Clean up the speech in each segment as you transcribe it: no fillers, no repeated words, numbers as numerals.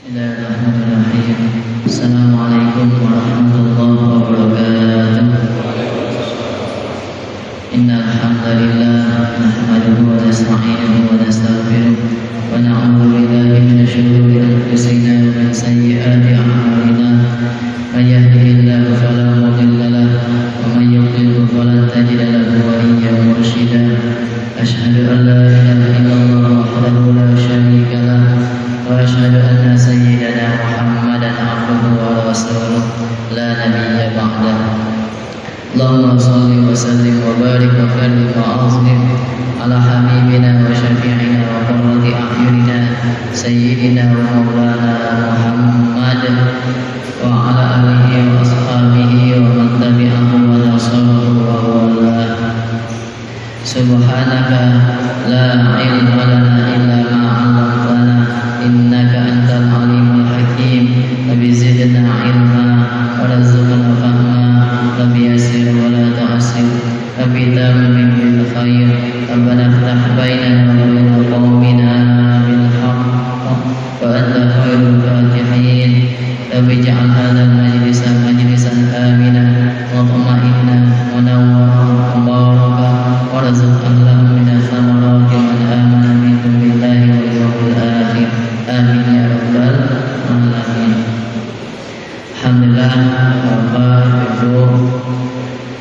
Bismillahirrahmanirrahim. Assalamualaikum warahmatullahi wabarakatuh. Innal hamdalillah nahmaduhu wa nasta'inuhu wa nastaghfiruh wa na'udzu billahi minasy shururi anfusina wa min sayyiati a'malina. May yahdihillahu fala mudilla lahu wa may yudlil fala tajida lahu waliyyan mursyida. Asyhadu an la ilaha illallah wahdahu la syarika lahu wa asyhadu anna sayyidana Muhammadan abduhu wa rasuluh la nabiyya ba'dahu. Allahumma shalli wa sallim wa barik wa karrim wa azlim ala habibina wa syafi'ina wa qurrati a'yunina sayyidina wa maulana Muhammad wa ala alihi wa ashabihi wa man tabi'ahu wa nasarahu wa wala. Subhanaka la ilma lana illa ma 'allamtana innaka antal alimul hakim. Rabbi zidna ilma warzuqna fahma. Rabbi yassir wa la tu'assir. Rabbi tammim bil khair. Rabbana iftah bainana wa baina qaumina bil haqq wa anta khairul fatihin. Rabbi ij'al hadzal majlisa majlisan aminan wa mutma'innan wa nawwaran wa barakan warzuq ahlahu min thamarati man amana minhum billahi wal yawmil akhir. Amin ya rabbal alamin. Alhamdulillah, Bapak, Ibu,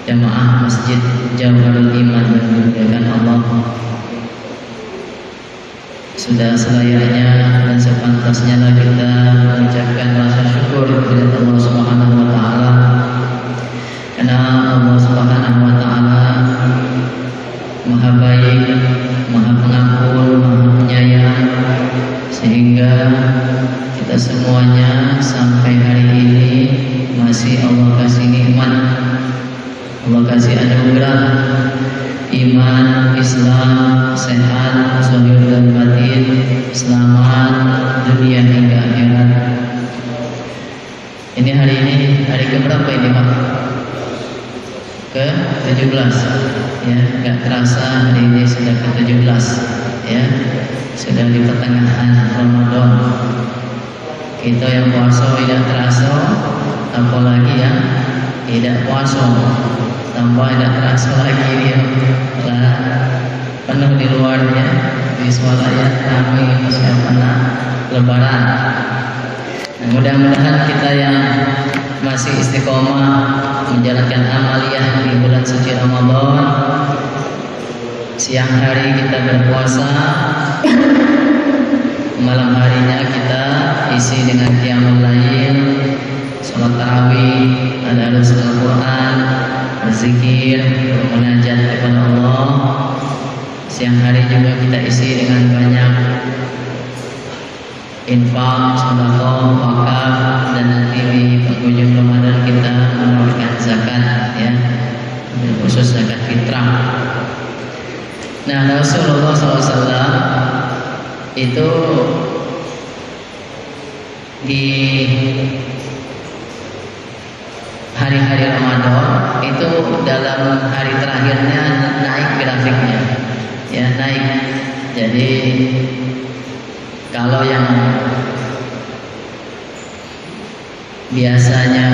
jamaah Masjid Jauharul Iman yang dimuliakan Allah, sudah selayaknya dan sepantasnya kita mengucapkan rasa syukur kepada Allah Subhanahu wa taala, karena Allah Subhanahu wa taala Maha baik, Maha pengampun, Maha penyayang, sehingga kita semuanya sampai hari ini masih Allah kasih nikmat, Allah kasih anugerah iman, Islam, sehat, zahir dan batin, selamat dunia hingga akhirat. Ini hari keberapa ini Pak? Ke-17 ya, nggak terasa hari ini sudah ke-17 ya, sudah di pertengahan Ramadan. Kita yang puasa tidak terasa, apalagi yang tidak puasa tambah tidak terasa lagi dia lah, penuh di luarnya di swalayan kami persiapan Lebaran. Nah, mudah-mudahan kita yang masih istiqomah menjalankan amaliyah di bulan suci Ramadan, siang hari kita berpuasa, malam harinya kita isi dengan qiyamul lail, salat tarawih, tadarus Al-Quran, berzikir, bermunajat kepada Allah. Siang hari juga kita isi dengan banyak infak, sedekah, wakaf, dan nanti di penghujung Ramadan kita menunaikan zakat ya, khusus zakat fitrah. Nah, Rasulullah SAW itu di hari-hari Ramadan itu dalam hari terakhirnya naik grafiknya ya, naik. Jadi kalau yang biasanya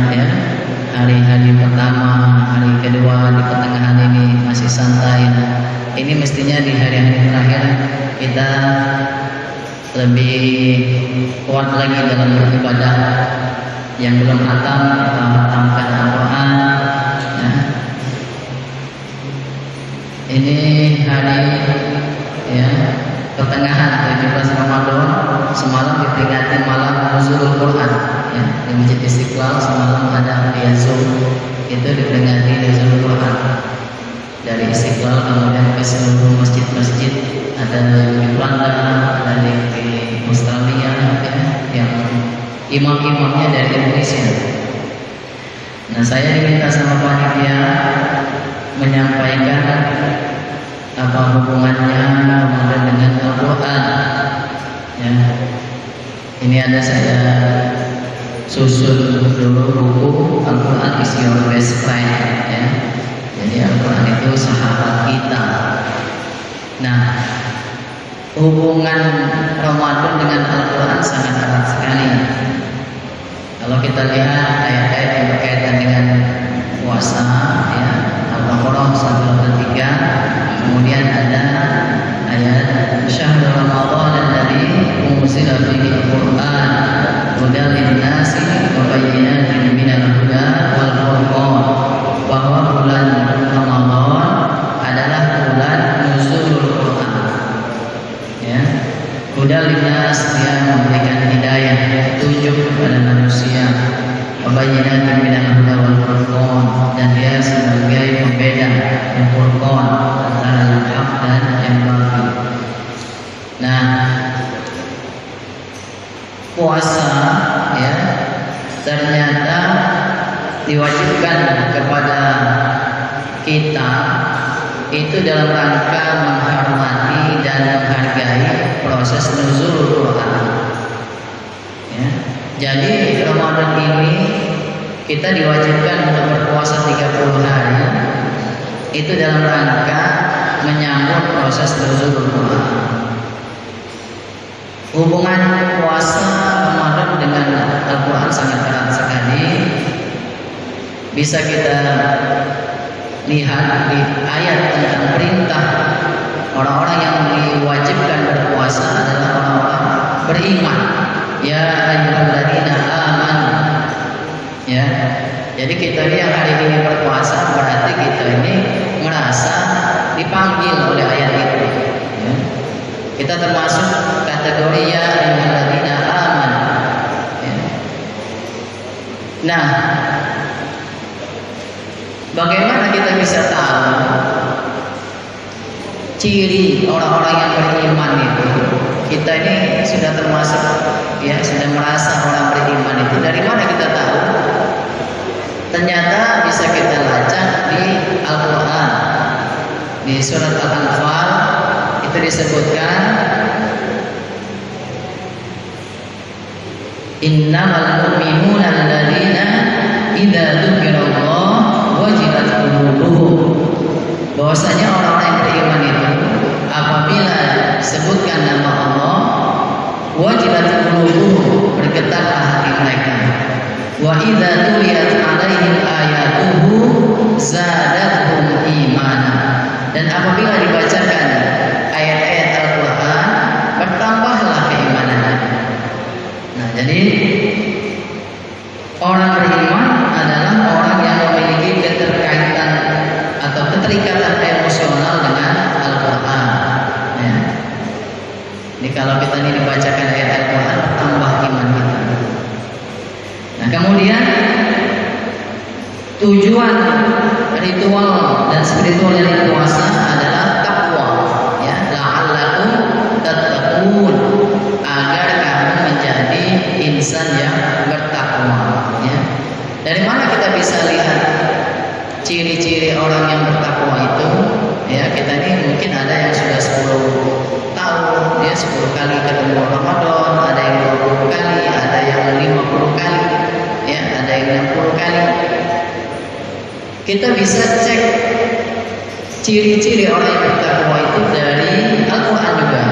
ya hari-hari pertama, hari kedua, di pertengahan ini masih santai, ini mestinya di hari-hari terakhir kita lebih kuat lagi dalam beribadah. Yang belum hatam kita hatamkan Al-Quran ya. Ini hari ya pertengahan 17 Ramadan, semalam diperingati malam nuzulul Quran ya, di Masjid Istiqlal semalam ada Zoom, itu diperingati nuzulul Quran dari Istiqlal kemudian ke seluruh masjid-masjid, ada di Belanda, ada di Australia ya, yang imam-imamnya dari Indonesia. Nah, saya diminta sama panitia menyampaikan apa hubungannya Ramadan dengan Al-Quran ya. Ini ada saya susun dulu buku Al-Quran is your best friend ya. Jadi Al-Quran itu sahabat kita. Nah, hubungan Ramadan dengan Al-Quran sangat erat sekali. Kalau kita lihat ayat-ayat yang berkaitan dengan puasa, ya, Al-Baqarah 183, kemudian ada ayat Syahrul Ramadan alladzi unzila fihi al-Qur'an hudan lin-nasi wa bayyinatin minal huda wal furqan, bahwa bulan Ramadan adalah bulan nuzulul Quran, ya, hudan lin-nas, yang memberikan hidayah, petunjuk kepada manusia, wa bayyinatin minal huda wal furqan, dan dia sebagai pembeda yang furqan antara yang hak dan yang batil. Nah, puasa, ya, ternyata diwajibkan kepada kita itu dalam rangka menghormati dan menghargai proses nuzul Quran, ya. Jadi Ramadan ini kita diwajibkan untuk berpuasa 30 hari itu dalam rangka menyambut proses nuzul Quran. Hubungan puasa Ramadan dengan Al-Quran sangat erat sekali. Bisa kita lihat di ayat tentang perintah orang-orang yang diwajibkan berpuasa adalah orang-orang beriman. Ya ayyuhalladzina amanu. Ya. Jadi kita ini yang hari ini berpuasa berarti kita ini merasa dipanggil oleh ayat itu. Ya. Kita termasuk kategori ya ayyuhalladzina amanu. Ya. Nah, bagaimana kita bisa tahu ciri orang-orang yang beriman itu? Kita ini sudah termasuk, ya, sudah merasa orang beriman itu. Dari mana kita tahu? Ternyata bisa kita baca di Al-Quran, di surat Al-Anfal itu disebutkan innamal mu'minuna alladzina idza dzukirallah wajilat qulubuhum, bahwasanya orang-orang yang beriman itu apabila disebutkan nama Allah wajilat qulubuhum, bergetarlah hati mereka, wa idza tuliyat alaihim ayatuhu zadatuhum imana, dan apabila dibacakan ayat-ayat Al-Quran bertambahlah keimanannya. Nah, jadi orang beriman adalah orang yang memiliki keterkaitan atau keterikatan emosional dengan Al-Quran, ya. Jadi kalau kita ini dibacakan ayat Al-Quran bertambah iman kita. Nah, kemudian tujuan ritual dan spiritual dari puasa adalah takwa, ya, la'allakum tattaqun, agar kamu menjadi insan yang bertakwa, ya. Dari mana kita bisa lihat ciri-ciri orang yang bertakwa itu? Ya, kita ini mungkin ada yang sudah 10 tahun, ya, 10 kali ketemu Ramadan, ada yang 20 kali, ada yang 50 kali, ya, ada yang 60 kali. Kita bisa cek ciri-ciri orang yang bertakwa itu dari Al-Quran juga,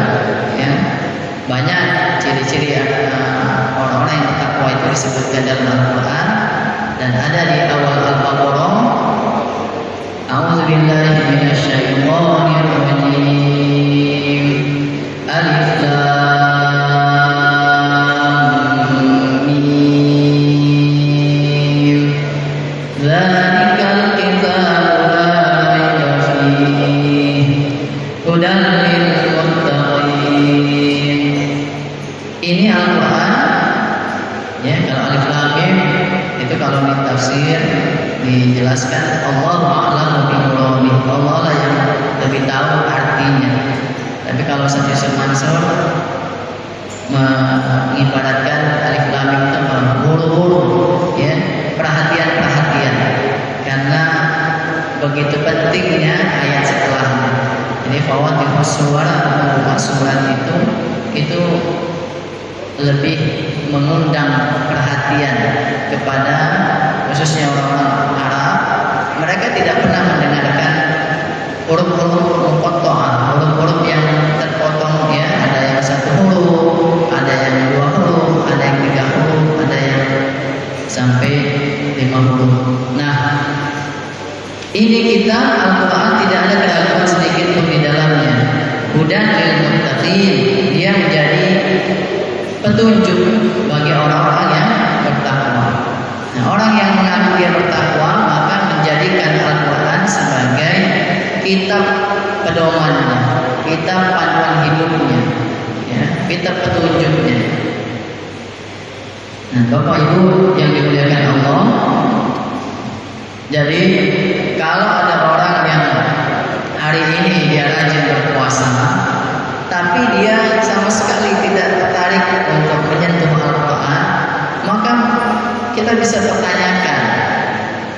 ya. Banyak ciri-ciri orang-orang yang bertakwa itu disebutkan dalam Al-Quran, dan ada di awal Al-Baqarah. A'udzubillahi minasyaitonir rajim. Alif lam mim. Dzalikal kitabu la raiba fihi hudan lil muttaqin. Ini Al-Quran, ya. Kalau alif lam mim itu kalau di tafsir dijelaskan Allahu a'lamu bi muradihi, Allah lah yang lebih tahu artinya. Tapi kalau Syekh Mansur mengibaratkan alif lam mim itu buru-buru, ya, perhatian-perhatian, karena begitu pentingnya ayat setelahnya. Jadi fawatifus suwar, surat itu lebih mengundang perhatian kepada khususnya orang-orang Arab. Mereka tidak pernah mendengarkan huruf-huruf muqatta'ah, huruf-huruf yang terpotong, ya, Ini kita Al-Quran tidak ada keraguan sedikit pun di dalamnya. Hudan lil muttaqin, dia menjadi petunjuk bagi orang-orang yang bertakwa. Nah, orang yang mengaku dia bertakwa maka menjadikan Al-Quran sebagai kitab pedomannya, kitab panduan hidupnya, ya, kitab petunjuknya. Nah, Bapak Ibu yang dimuliakan Allah, jadi kalau ada orang yang hari ini dia rajin berpuasa, tapi dia sama sekali tidak tertarik untuk menyentuh Al-Quran, maka kita bisa pertanyakan,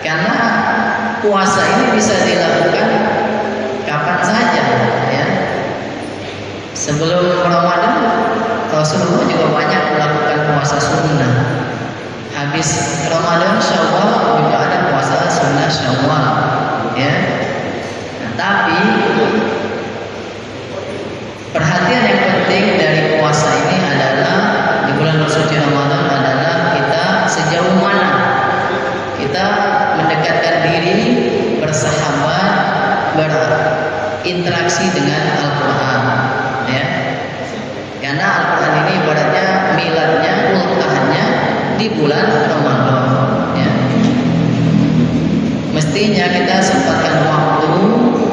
karena puasa ini bisa dilakukan kapan saja, ya. Sebelum Ramadan, Rasulullah juga banyak melakukan puasa sunnah. Habis Ramadan, Syawal juga ada puasa sunnah Syawal, ya. Nah, tapi perhatian yang penting dari puasa ini adalah di bulan suci Ramadan adalah kita sejauh mana kita mendekatkan diri, bersahabat, berinteraksi dengan Al-Quran, ya. Karena Al-Quran ini ibaratnya miladnya, ultahnya di bulan Ramadan, ya. Mestinya kita sempatkan waktu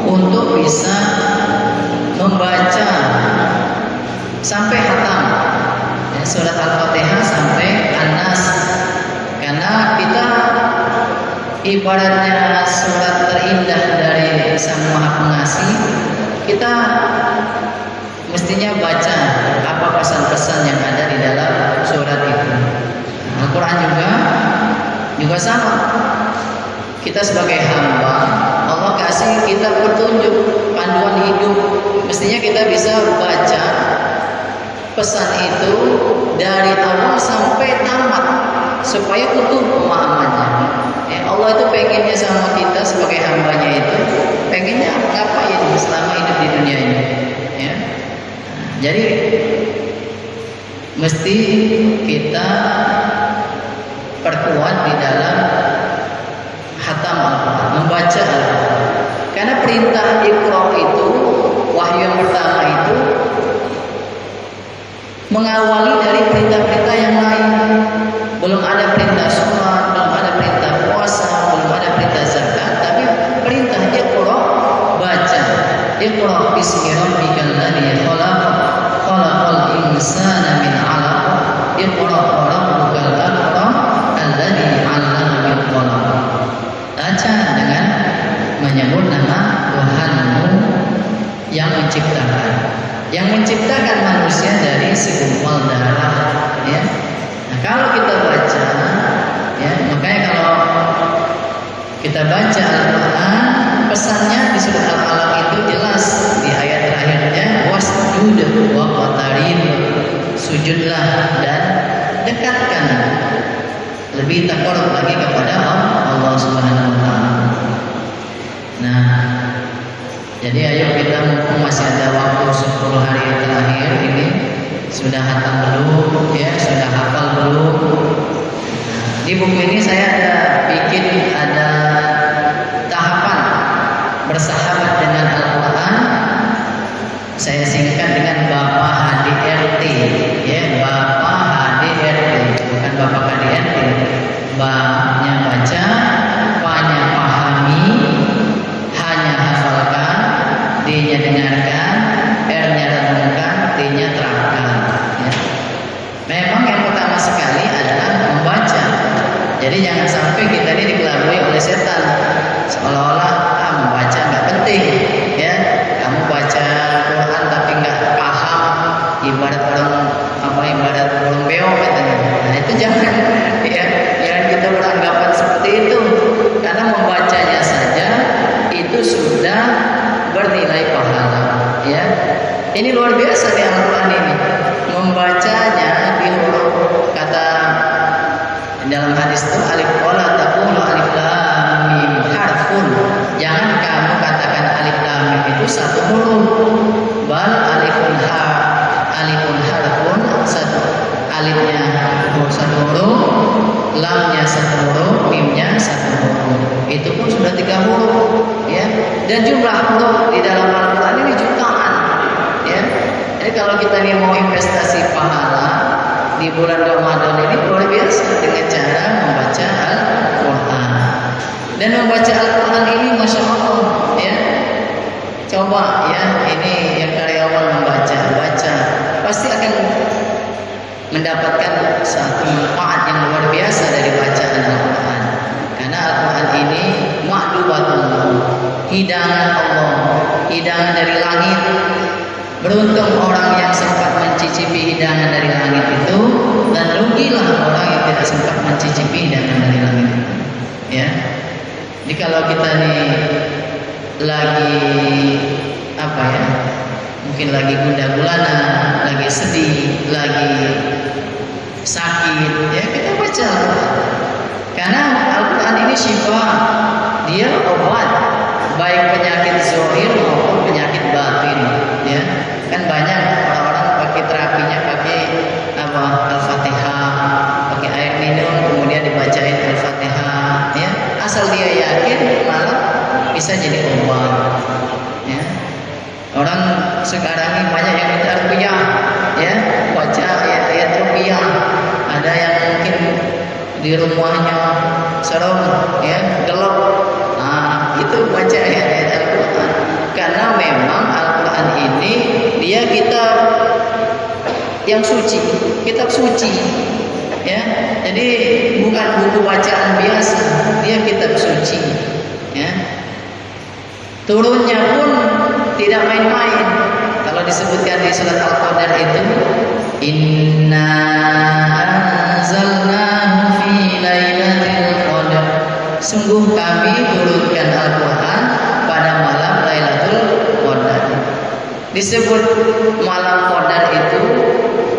untuk bisa membaca sampai khatam, ya, surat Al-Fatihah sampai An-Nas, karena kita ibaratnya surat terindah dari Sang Maha Pengasih. Kita mestinya baca apa pesan-pesan yang ada di dalam surat itu. Al-Quran juga sama. Kita sebagai hamba, Allah kasih kita petunjuk, panduan hidup. Mestinya kita bisa baca pesan itu dari awal sampai tamat supaya utuh pemahamannya. Allah itu pengennya sama kita sebagai hambanya itu, pengennya ngapain selama hidup di dunia ini, ya. Jadi mesti kita perkuat di dalam khatam Al-Quran, membaca Al-Quran. Karena perintah Iqra itu, wahyu yang pertama itu mengawali dari perintah-perintah yang lain. Belum ada perintah sholat, belum ada perintah puasa, belum ada perintah zakat, tapi perintah Iqra, baca. Iqra bismi rabbikal ladzi khalaq, khalaqal insana min 'alaq, Iqra wa rabbukal akram alladzi 'allama bil qalam. Baca dengan menyebut nama Tuhanmu yang menciptakan manusia dari segumpal darah, ya. Nah, kalau kita baca, ya, makanya kalau kita baca Al-Quran, pesannya di surat Al-Alaq itu jelas di ayat terakhirnya, wasjud wa qatarib, sujudlah dan dekatkan, lebih takarrub lagi kepada Allah Subhanahu wa taala. Nah, jadi ayo kita mumpung masih ada waktu 10 hari terakhir ini, sudah hatam belum, ya, sudah hafal belum? Di buku ini saya ada tahapan bersahabat dengan Al-Quran. Saya singkat dengan Bapak HDRT, ya, Bapak HDRT, bukan Bapak KDRT. Ba-nya baca, Pa-nya pahami, H-nya hafalkan, D-nya dengarkan, R-nya renungkan, T-nya terapkan, ya. Memang yang pertama sekali adalah membaca. Jadi jangan sampai kita ini dikelabui oleh setan, seolah-olah membaca nggak penting, ya. Kamu baca Quran tapi nggak paham, ibarat orang beo katanya. Nah, itu jangan, ya, jangan kita beranggapan seperti itu, karena membacanya saja itu sudah bernilai pahala, ya. Ini luar biasa di Al-Quran ini, membacanya di huruf, kata dalam hadis itu, alif wala taqulu alif lam mim harfun. Jangan kamu katakan alif lam mim itu satu huruf, bal alifun harfun, satu alifnya satu huruf, lamnya 1 huruf, mimnya 1 huruf. Itu pun sudah 3 huruf, ya. Dan jumlah huruf di dalam Al-Quran ini jutaan, ya. Jadi kalau kita ini mau investasi pahala di bulan Ramadan ini luar biasa dengan cara membaca Al-Quran. Dan membaca Al-Quran ini Masya Allah, ya. Coba ya, ini yang karyawan baca, pasti akan mendapatkan satu manfaat yang luar biasa dari bacaan Al-Quran. Karena Al-Quran ini ma'dubatullah, hidangan Allah, hidangan dari langit. Beruntung orang yang sempat mencicipi hidangan dari langit itu, dan rugilah orang yang tidak sempat mencicipi hidangan dari langit itu. Ya, jadi kalau kita nih lagi apa ya, mungkin lagi gundah gulana, lagi sedih, lagi sakit, ya kita baca Al-Quran. Karena Al-Quran ini syifa, dia obat baik penyakit zahir maupun penyakit batin, ya. Kan banyak orang-orang pakai terapinya pakai apa, Al-Fatihah, pakai air minum kemudian dibacain Al-Fatihah, ya. Asal dia yakin malah bisa jadi obat, ya. Orang sekarang ini banyak yang minta ruqyah, ya, baca ayat-ayat ruqyah. Ada yang mungkin di rumahnya serem, ya, gelap. Nah, itu baca ayat-ayat Al-Quran. Karena memang Al-Quran ini dia kitab yang suci, kitab suci, ya. Jadi bukan buku bacaan biasa, dia kitab suci, ya. Turunnya pun tidak main-main. Kalau disebutkan di surat Al-Qadar itu, inna anzalnahu fi lailatul qadar. Sungguh kami turunkan Al-Quran pada malam Lailatul Qadar. Disebut malam Qadar itu,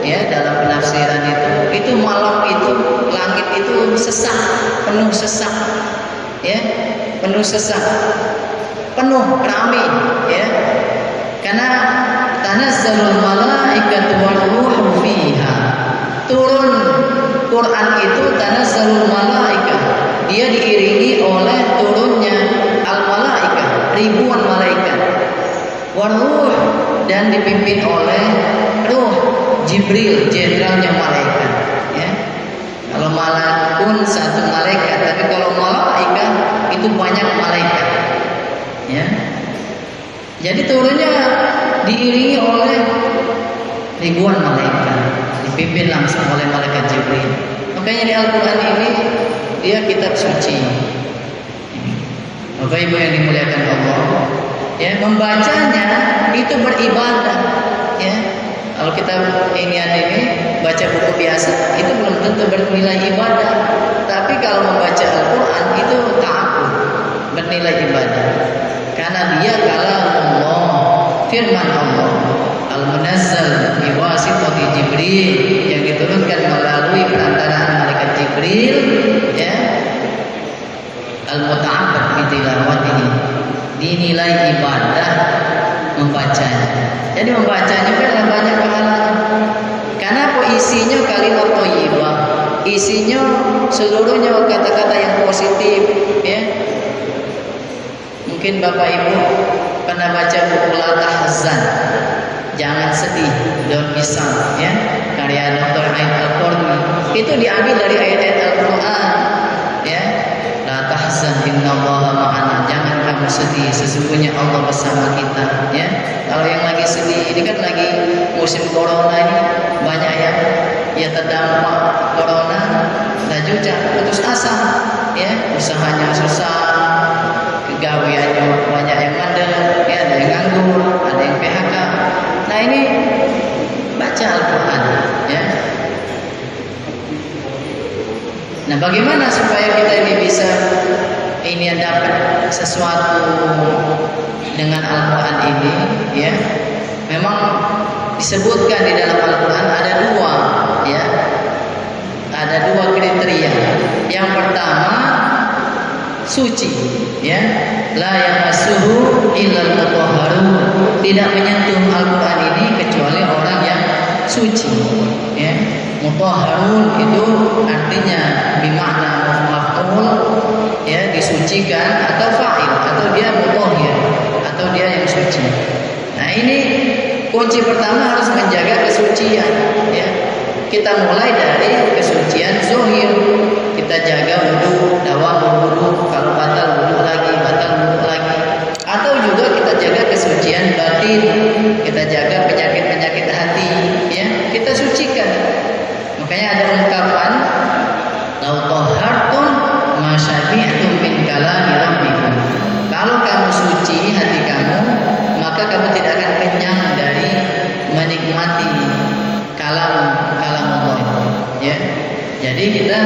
ya, dalam penafsiran itu malam itu langit itu sesak, penuh sesak, ya, penuh sesak, penuh ramai, ya. Karena tanazzalul malaikatu war ruhu fiha. Turun Quran itu tanazzalul malaikah, dia diiringi oleh turunnya al-malaikah, ribuan malaikat. War ruh, dan dipimpin oleh ruh Jibril, jenderalnya malaikat, ya. Kalau malak pun satu malaikat, tapi kalau malaikat itu banyak malaikat, ya. Jadi turunnya diiringi oleh ribuan malaikat, dipimpin langsung oleh malaikat Jibril. Makanya di Al-Quran ini dia kitab suci. Bapak Ibu yang dimuliakan Allah, ya, membacanya itu beribadah, ya. Kalau kita ini baca buku biasa itu belum tentu bernilai ibadah, tapi kalau membaca Al-Quran itu ta'abbud, bernilai ibadah. Karena dia kalamullah, firman Allah, al-munazzal bi wasitati Jibril, yang diturunkan melalui perantaraan malaikat Jibril, ya, al-muta'abbad bi tilawatihi, dinilai ibadah membacanya. Jadi membacanya kan banyak pahalanya. Karena apa? Isinya kalimat thayyibah, isinya seluruhnya kata-kata yang positif, ya. Mungkin Bapak Ibu pernah baca buku La Tahzan, jangan sedih, don't be sad, ya, karya Dr. Ain Al-Qarni. Itu diambil dari ayat-ayat Al-Quran, ya. La tahzan innallaha ma'ana, jangan kamu sedih, sesungguhnya Allah bersama kita, ya. Kalau yang lagi sedih, ini kan lagi musim corona ini, banyak yang ya terdampak corona, dan juga putus asa, ya, usahanya susah, kegaweannya banyak yang mandek, ya, ada yang nganggur, ada yang PHK. Nah, ini baca Al-Quran, ya. Nah, bagaimana supaya kita ini bisa ini dapat sesuatu dengan Al-Quran ini, ya. Memang disebutkan di dalam Al-Quran ada dua, ya, ada dua kriteria. Yang pertama suci, ya, la yamassuhu illal mutahharun, tidak menyentuh Al-Quran ini kecuali orang yang suci, ya. Mutahharun itu artinya bimakna maf'ul, ya, disucikan, atau fa'il, atau dia mutahhir, atau dia yang suci. Nah, ini kunci pertama harus menjaga kesucian, ya. Kita mulai dari kesucian zahir. Kita jaga wudu, dawam wudu, kalau batal wudu lagi, batal wudu lagi. Atau juga kita jaga kesucian batin. Kita jaga penyakit-penyakit hati, ya. Kita sucikan. Makanya ada ungkapan lau tahhartum ma syabi'tum min kalami rabbikum. Kalau kamu suci hati kamu, maka kamu tidak akan kenyang dari menikmati kalam Allah, ya. Jadi kita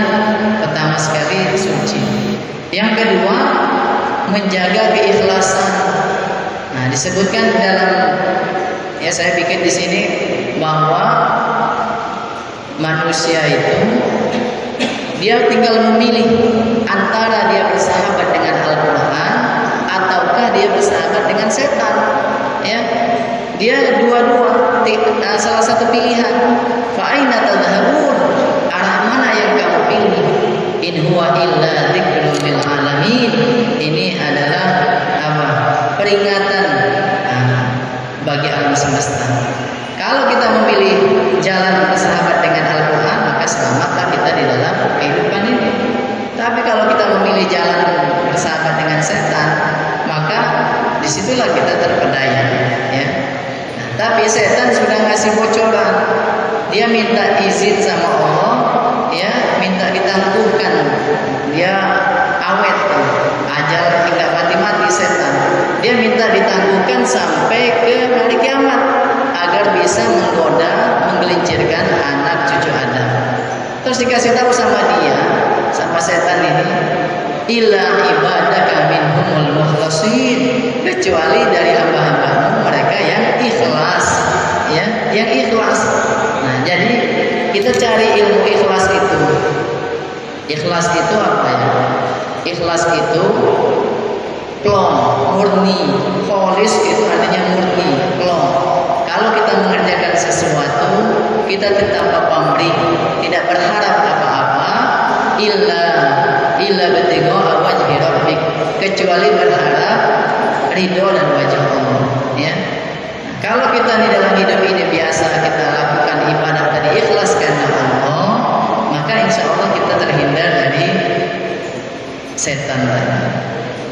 pertama sekali suci. Yang kedua, menjaga keikhlasan. Nah, disebutkan dalam, ya, saya bikin di sini bahwa manusia itu dia tinggal memilih antara dia bersahabat dengan Al-Quran ataukah dia bersahabat dengan setan, ya. Dia dua-dua, salah satu pilihan. Fa aina tadhhabun? Arah mana yang kamu pilih? In huwa illa dzikrun lil alamin. Ini adalah apa? Peringatan bagi alam semesta. Kalau kita memilih jalan bersahabat dengan Al-Quran, maka selamatlah kita di dalam kehidupan ini. Tapi kalau kita memilih jalan bersahabat dengan setan, maka disitulah kita terpedaya, ya. Nah, tapi setan sudah ngasih bocoran. Dia minta izin sama Allah, ya, minta ditangguhkan. Dia awet, ajal hingga mati-mati setan. Dia minta ditangguhkan sampai ke hari kiamat agar bisa menggoda, menggelincirkan anak cucu Adam. Terus dikasih tahu sama dia, sama setan ini, illa ibadaka minhumul mukhlasin, kecuali dari hamba-hambamu mereka yang ikhlas, ya, yang ikhlas. Nah, jadi kita cari ilmu ikhlas itu. Ikhlas itu apa, ya? Ikhlas itu plong, murni. Kholis itu artinya murni, plong. Kalau kita mengerjakan sesuatu, kita tetap pamrih, tidak berharap apa-apa, illa batigha wajhi rabbik, kecuali berharap ridho dan wajah Allah, ya. Kalau kita di dalam hidup ini biasa kita lakukan ibadah dan ikhlas karena Allah, maka insya Allah kita terhindar dari setan tadi,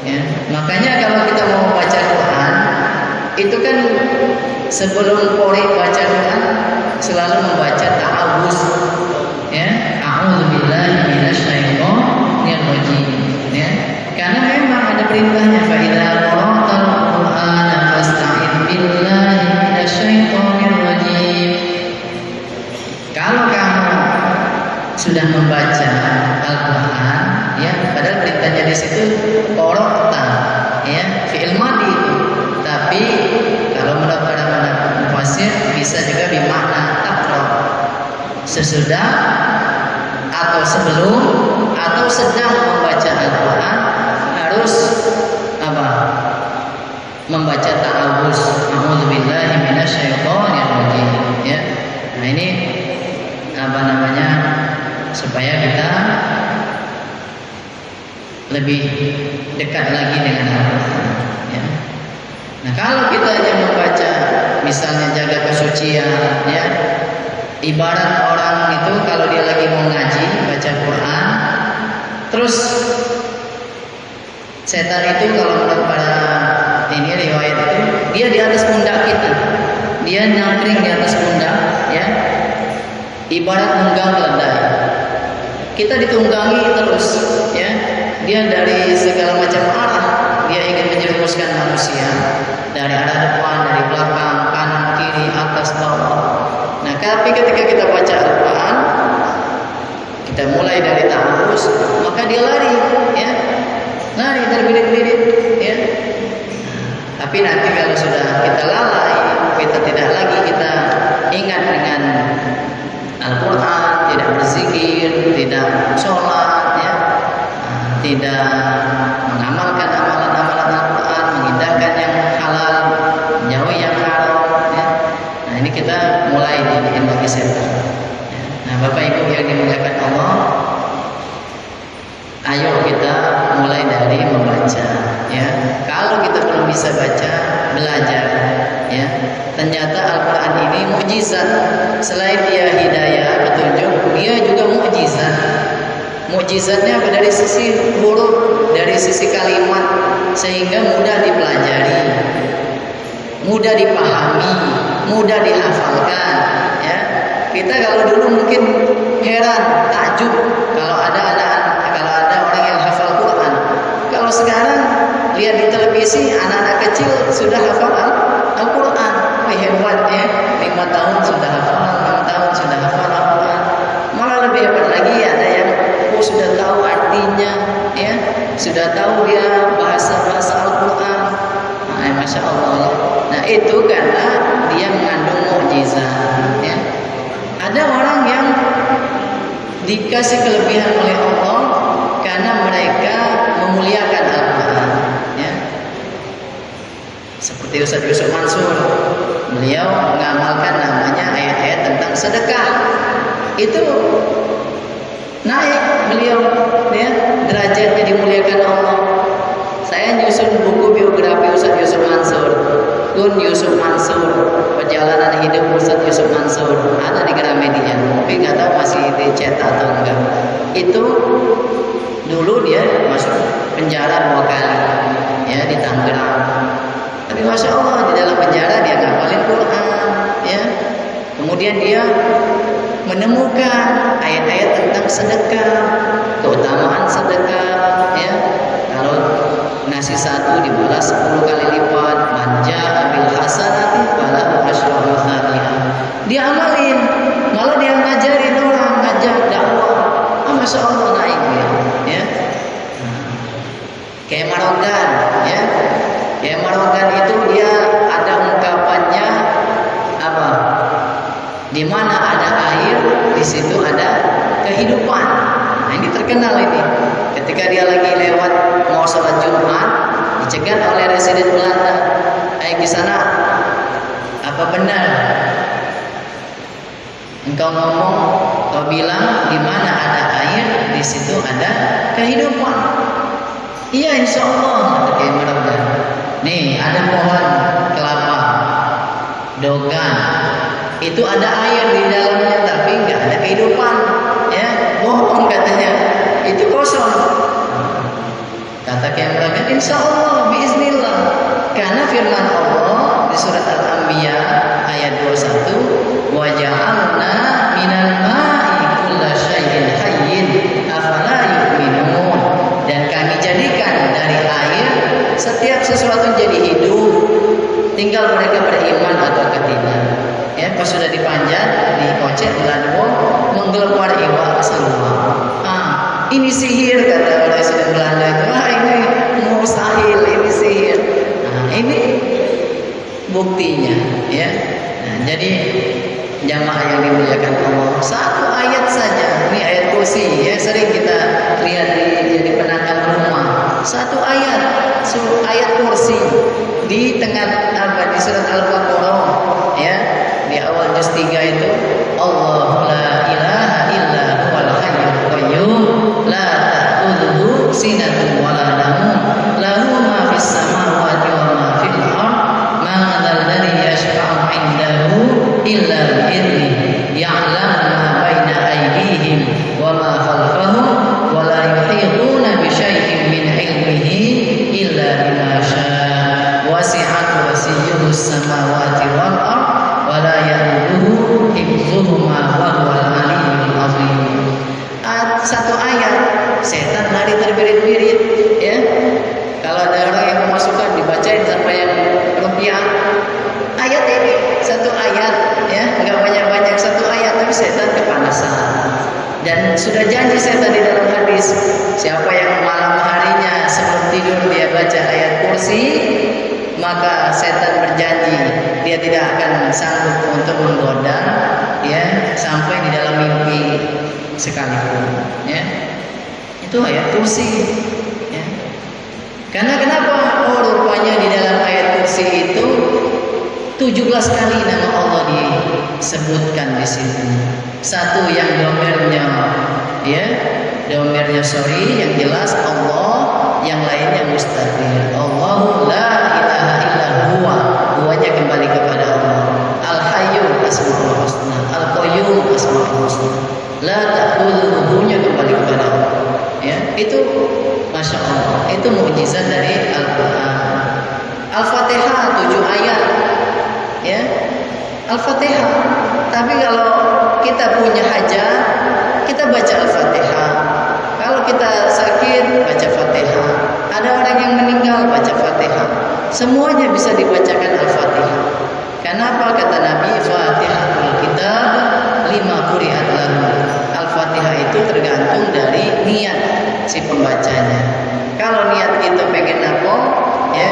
ya. Makanya kalau kita mau baca Quran, itu kan sebelum qori baca Quran selalu membaca ta'awuz, ya. A'udzubillahi minasyaitonir rajim, ya. Karena memang ada perintahnya, fa idza qara'tal Qur'ana fasta'in billahi minasyaitonir rajim. Kalau kamu sudah membaca Al-Qur'an, ya, padahal perintahnya di situ qara'ta, ya, fi'il madhi itu. Tapi kalau menurut para mufassir bisa juga bermakna taqra, sesudah atau sebelum atau sedang membaca Al-Quran harus apa? Membaca ta'awuz, a'udzubillahi minasyaitonir rajim, ya. Nah, ini apa namanya? Supaya kita lebih dekat lagi dengan Al-Quran, ya. Nah, kalau kita yang membaca, misalnya jaga kesucian, ya, ibarat orang itu kalau dia lagi mau ngaji, baca Quran, terus setan itu kalau menurut para ini riwayat itu, dia di atas pundak kita, dia nyangkring di atas pundak, ya, ibarat tunggang keledai. Kita ditunggangi terus, ya, dia dari segala macam arah. Dia ingin menjerumuskan manusia dari arah depan, dari belakang, kanan, kiri, atas, bawah. Nah, tapi ketika kita baca Al-Quran, kita mulai dari ta'awuz, maka dia lari, ya, lari terbirit-birit, ya. Tapi nanti kalau sudah kita lalai, kita tidak lagi kita ingat dengan Al-Quran, tidak berzikir, tidak sholat, ya, tidak mengamalkan amalan-amalan Al-Quran, mengindahkan yang halal, menjauhi yang haram, ya. Nah, ini kita mulai diinfeksi setan. Nah, Bapak Ibu yang dimuliakan Allah, ayo kita mulai dari membaca ya. Kalau kita belum bisa baca, belajar ya. Ternyata Al-Qur'an ini mukjizat. Selain dia hidayah, petunjuk, dia juga mukjizat. Mukjizatnya apa? Dari sisi huruf, dari sisi kalimat, sehingga mudah dipelajari, mudah dipahami, mudah dihafalkan ya. Kita kalau dulu mungkin heran, takjub kalau ada orang yang hafal Quran. Kalau sekarang lihat di televisi anak-anak kecil sudah hafal Al-Quran. Hebat ya, 5 tahun sudah hafal, 6 tahun sudah hafal Al-Quran. Malah lebih hebat lagi ada yang sudah tahu artinya ya, sudah tahu dia bahasa Al-Quran. Nah, Masya Allah ya. Nah itu karena dia mengandung mukjizat ya. Ada orang yang dikasih kelebihan oleh Allah karena mereka memuliakan Al-Quran ya. Seperti Ustaz Yusuf Mansur, beliau mengamalkan namanya ayat-ayat tentang sedekah. Itu naik beliau ya, derajatnya dimuliakan Allah. Saya nyusun buku biografi Ustaz Yusuf Mansur, Gun Yusuf Mansur, perjalanan hidup Ustaz Yusuf Mansur, ada di Gramedia, tapi nggak tahu masih dicetak atau enggak. Itu dulu dia masuk penjara 2 kali ya, di Tangerang. Tapi Masya Allah di dalam penjara dia ngapalin Quran ya. Kemudian dia menemukan ayat-ayat tentang sedekah, keutamaan sedekah ya. Kalau ngasih 1 dibalas 10 kali lipat, manja bil hasanati falahu asyru amsalihha. Dia amalin, malah dia ngajarin orang, ngajak dakwah. Masya Allah naik dia ya. Kayak Marogan ya. Kayak Marogan itu dia ada ungkapannya apa? Di mana ada air, di situ ada kehidupan. Nah, ini terkenal ini. Ketika dia lagi lewat mau sholat Jumat, dicegat oleh residen Belanda. Di sana, apa benar? Engkau ngomong, kau bilang di mana ada air, di situ ada kehidupan. Iya, insya Allah. Oke, mudah-mudahan. Nih, ada pohon kelapa, dogan. Itu ada air di dalamnya, tapi nggak ada kehidupan. Ya, bohong katanya. Itu kosong. Kata Kiai, insya Allah, biiznillah. Karena firman Allah di surat Al-Anbiya ayat 21, wa ja'alna minal ma'i kulla syai'in hayyin afala yu'minun. Dan kami jadikan dari air setiap sesuatu jadi hidup, tinggal mereka beriman atau tidak. Ya, pas sudah dipanjat, dikocek, diladuo, menggelepar iwa keseluruhan. Ini sihir kata orang Residen Belanda itu. Ini mustahil, ini sihir. Nah, ini buktinya, ya. Nah, jadi jamaah yang dimuliakan Allah, 1 ayat saja. Ini ayat kursi, ya sering kita lihat di penangkal rumah. 1 ayat, ayat kursi di tengah di surat Al-Baqarah, ya. Di awal juz 3 itu Allahu la ilaha illa huwal hayyul qayyum la ta'khudhuhu sinatun wa la nawm lahu ma fis samawati wa ma fil ard man dzal ladzi yashfa'u 'indahu illa bi'idhnihi ya'lamu ma baina aydihim wa ma khalfahum wa la yuhituna bi syai'in min 'ilmihi illa bima syaa wasi'a kursiyyuhu samawati wal ard wala yaduhu hifzuhuma wa huwal aliyyul azim. 1 ayat setan lari terbirit-birit ya. Kalau ada orang yang memasukkan dibacain sampai yang rupiah. Ayat ini 1 ayat ya, enggak banyak-banyak 1 ayat tapi setan kepanasan. Dan sudah janji setan di dalam hadis, siapa yang malam harinya sebelum tidur dia baca ayat kursi, maka setan berjanji dia tidak akan sanggup untuk menggoda ya sampai di dalam mimpi sekalipun ya. Itu ayat kursi ya. Karena kenapa? Oh, rupanya di dalam ayat kursi itu 17 kali nama Allah disebutkan di situ. Satu yang domirnya ya, domirnya sorry, yang jelas Allah, yang lainnya mustaqil. Allahu la ilaha illa huwa, huwanya kembali kepada Allah. Al-Hayyu asmaul husna, Al-Qayyum asmaul husna. La ta'khudhuhu-nya kembali kepada Allah. Ya, itu Masya Allah, itu mukjizat dari Al-Quran. Al-Fatihah 7 ayat, ya, Al-Fatihah. Tapi kalau kita punya hajat, kita baca Al-Fatihah. Kalau kita sakit, baca Fatihah. Ada orang yang meninggal, baca Fatihah. Semuanya bisa dibacakan Al-Fatihah. Kenapa? Kata Nabi, Fatihatul Kitab lima quri'at lahu. Al-Fatihah itu tergantung dari niat si pembacanya. Kalau niat itu pengen apa, ya.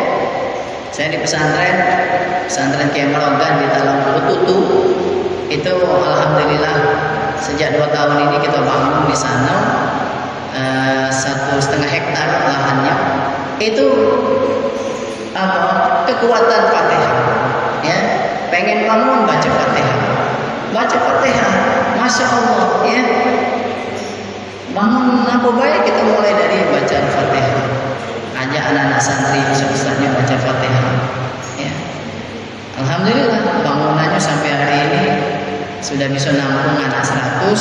Saya di pesantren Kiai Marogan di Talang Tutu. Itu alhamdulillah sejak 2 tahun ini kita bangun di sana 1,5 hektar lahannya. Itu apa? Kekuatan Fatihah. Ya, pengen bangun baca Fatihah. Baca Fatihah, Masya Allah, ya. Bangun apa baik kita mulai dari baca Fatihah. Ajak anak-anak santri ustaznya baca Fatihah. Ya. Alhamdulillah bangunannya sampai hari ini sudah bisa nampung anak 100,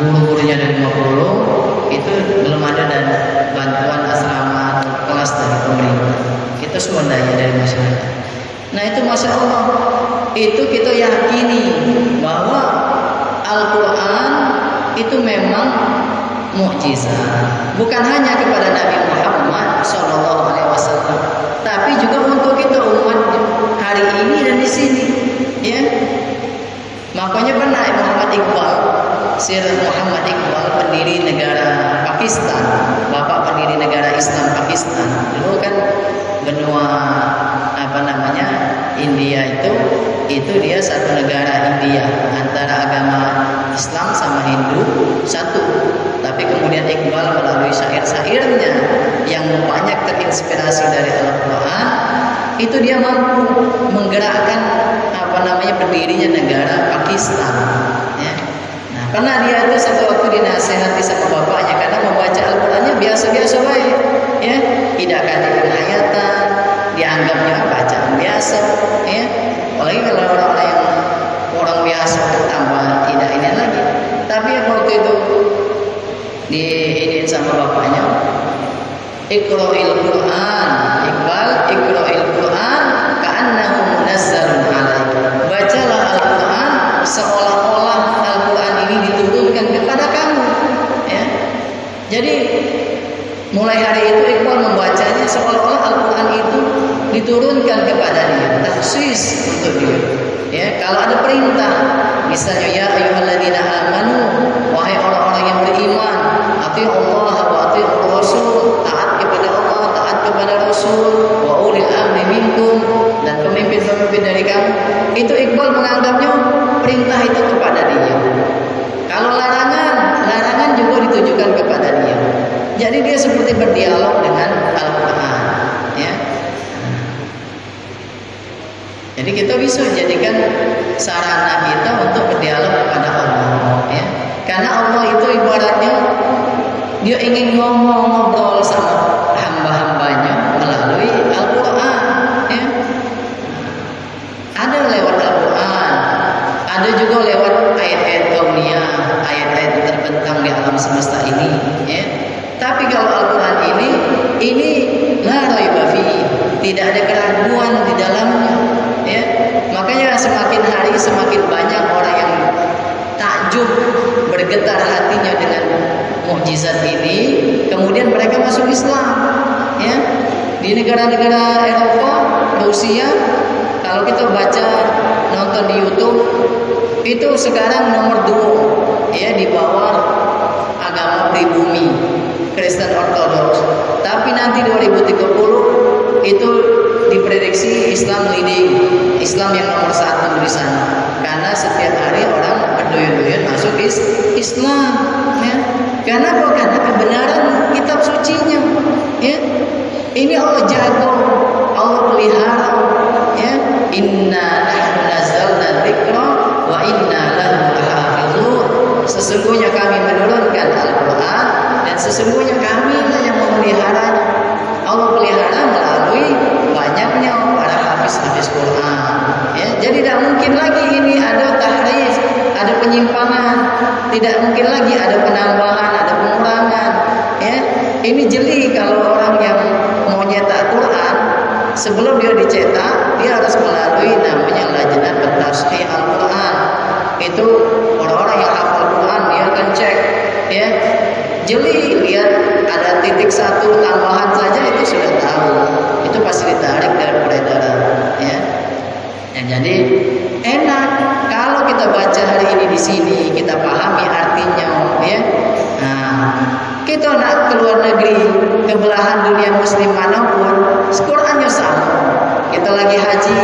guru-gurunya ada 50. Itu belum ada dan bantuan asrama kelas dari pemerintah. Kita swadaya dari masyarakat. Nah itu Masya Allah, itu kita yakini bahwa Al-Quran itu memang mukjizat, bukan hanya kepada Nabi Muhammad SAW, tapi juga untuk kita umat hari ini dan di sini, ya. Makanya pernah Muhammad Iqbal, Sir Muhammad Iqbal, pendiri negara Pakistan, bapak pendiri negara Islam Pakistan. Dulu kan benua India itu dia satu negara India antara agama Islam sama Hindu satu. Tapi kemudian Iqbal melalui syair-syairnya yang banyak terinspirasi dari Al-Quran, itu dia mampu menggerakkan berdirinya negara Pakistan. Ya. Nah, karena dia itu satu waktu dinasihati sama bapaknya karena membaca Al-Qurannya biasa-biasa baik, ya, tidak ada hayatan, dianggapnya bacaan biasa, ya. Apalagi kalau orang biasa tambah tidak ini lagi. Tapi waktu itu diinin sama bapaknya, Iqra'il Quran, Iqbal, Iqra'il Quran ka'annahu munazzalun 'alaika. Bacalah Al-Quran seolah-olah Al-Quran ini diturunkan kepada kamu, ya. Jadi mulai hari itu Iqbal membacanya seolah-olah Al-Quran itu diturunkan kepada dia, taksis untuk dia. Ya, kalau ada perintah, misalnya ya ayyuhalladzina amanu, wahai orang-orang yang beriman, atii'u Allah wa atii'ur Rasul, taat kepada Allah, taat kepada Rasul, wa ulil amri minkum, dan pemimpin-pemimpin dari kamu. Itu Iqbal menganggapnya perintah itu kepada dia. Kalau larangan juga ditujukan kepada dia. Jadi dia seperti berdialog dengan Al-Quran, ya. Jadi kita bisa jadikan sarana kita untuk berdialog kepada Allah, ya. Karena Allah itu ibaratnya dia ingin ngobrol sama hamba-hambanya melalui Al-Quran, ya. Ada lewat Al-Quran, ada juga lewat ayat-ayat kauniyah, ayat-ayat terbentang di alam semesta ini, ya. Tapi kalau Al-Quran ini la raiba fihi, tidak ada keraguan di dalamnya, ya. Makanya semakin hari semakin banyak orang yang takjub, bergetar hatinya dengan mukjizat ini, kemudian mereka masuk Islam, ya. Di negara-negara Eropa, Rusia, kalau kita baca nonton di YouTube, itu sekarang nomor 2, ya, di bawah agama pribumi Kristen Ortodoks. Tapi nanti 2030 itu diprediksi Islam leading, Islam yang nomor 1 di sana. Karena setiap hari orang berduyun-duyun masuk Islam, ya. Karena apa? Karena kebenaran kitab sucinya, ya. Ini Allah jago, Allah pelihara, ya. sesungguhnya kami menurunkan Al-Quran dan sesungguhnya kami lah yang memeliharanya. Allah pelihara melalui banyaknya para hafiz-hafiz Quran. Ya, jadi tidak mungkin lagi ini ada tahrif, ada penyimpangan, tidak mungkin lagi ada penambahan, ada pengurangan. Ya, ini jeli kalau orang yang mau nyetak Quran, sebelum dia dicetak, dia harus melalui namanya lajnah pentasihih Al-Quran. Itu orang-orang yang hafal Quran, dia akan cek, ya, jeli, lihat ada titik satu tambahan saja itu sudah tahu, itu pasti ditarik dari peredaran, ya. Jadi enak kalau kita baca hari ini di sini, kita pahami artinya, ya. Nah, kita nak keluar negeri, ke belahan dunia Muslim manapun, Qurannya sama. Kita lagi haji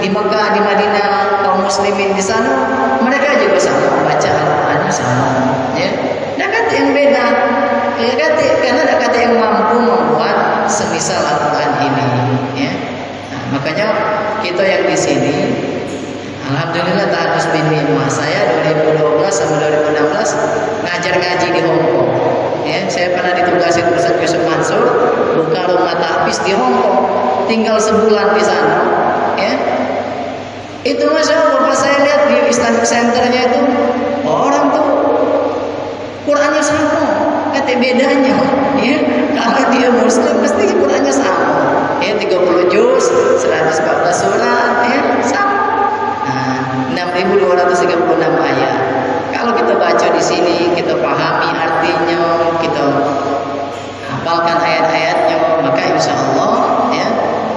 di Mekah, di Madinah, kaum muslimin di sana, mereka juga sama baca Al-Qurannya sama, ya. Nah, kata yang beda, ya, karena ada kata yang mampu membuat semisal Al-Quran ini, ya. Nah, makanya kita yang di sini, alhamdulillah Ta'adus bin Mimah, saya 2012 sampai 2016 ngajar ngaji di Hong Kong. Ya, saya pernah ditugasi Ustaz Yusuf Mansur buka rumah tahfiz di Hong Kong, tinggal sebulan di sana. Ya, itu Masya Allah, pas saya lihat di Islamic Centernya itu orang tuh Qurannya sama, kata bedanya. Ya, kalau dia Muslim pasti Qurannya sama. Ya, 30 juz, 114 surat, ya, sama. 6.236 ayat. Kalau kita baca di sini, kita pahami artinya, kita hafalkan ayat-ayatnya, maka insya Allah, ya,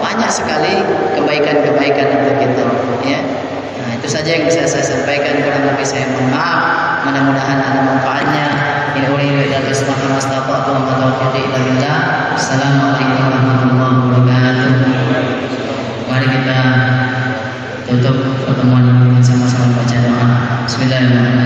banyak sekali kebaikan-kebaikan untuk kita, ya. Nah, itu saja yang bisa saya sampaikan. Kurang lebih saya mohon maaf. Mudah-mudahan ada manfaatnya. In uridu illa al-islaha mastata'tu wa ma taufiqi illa billah. Assalamualaikum warahmatullahi wabarakatuh. Mari kita tutup pertemuan sama-sama baca doa. Bismillahirrahmanirrahim.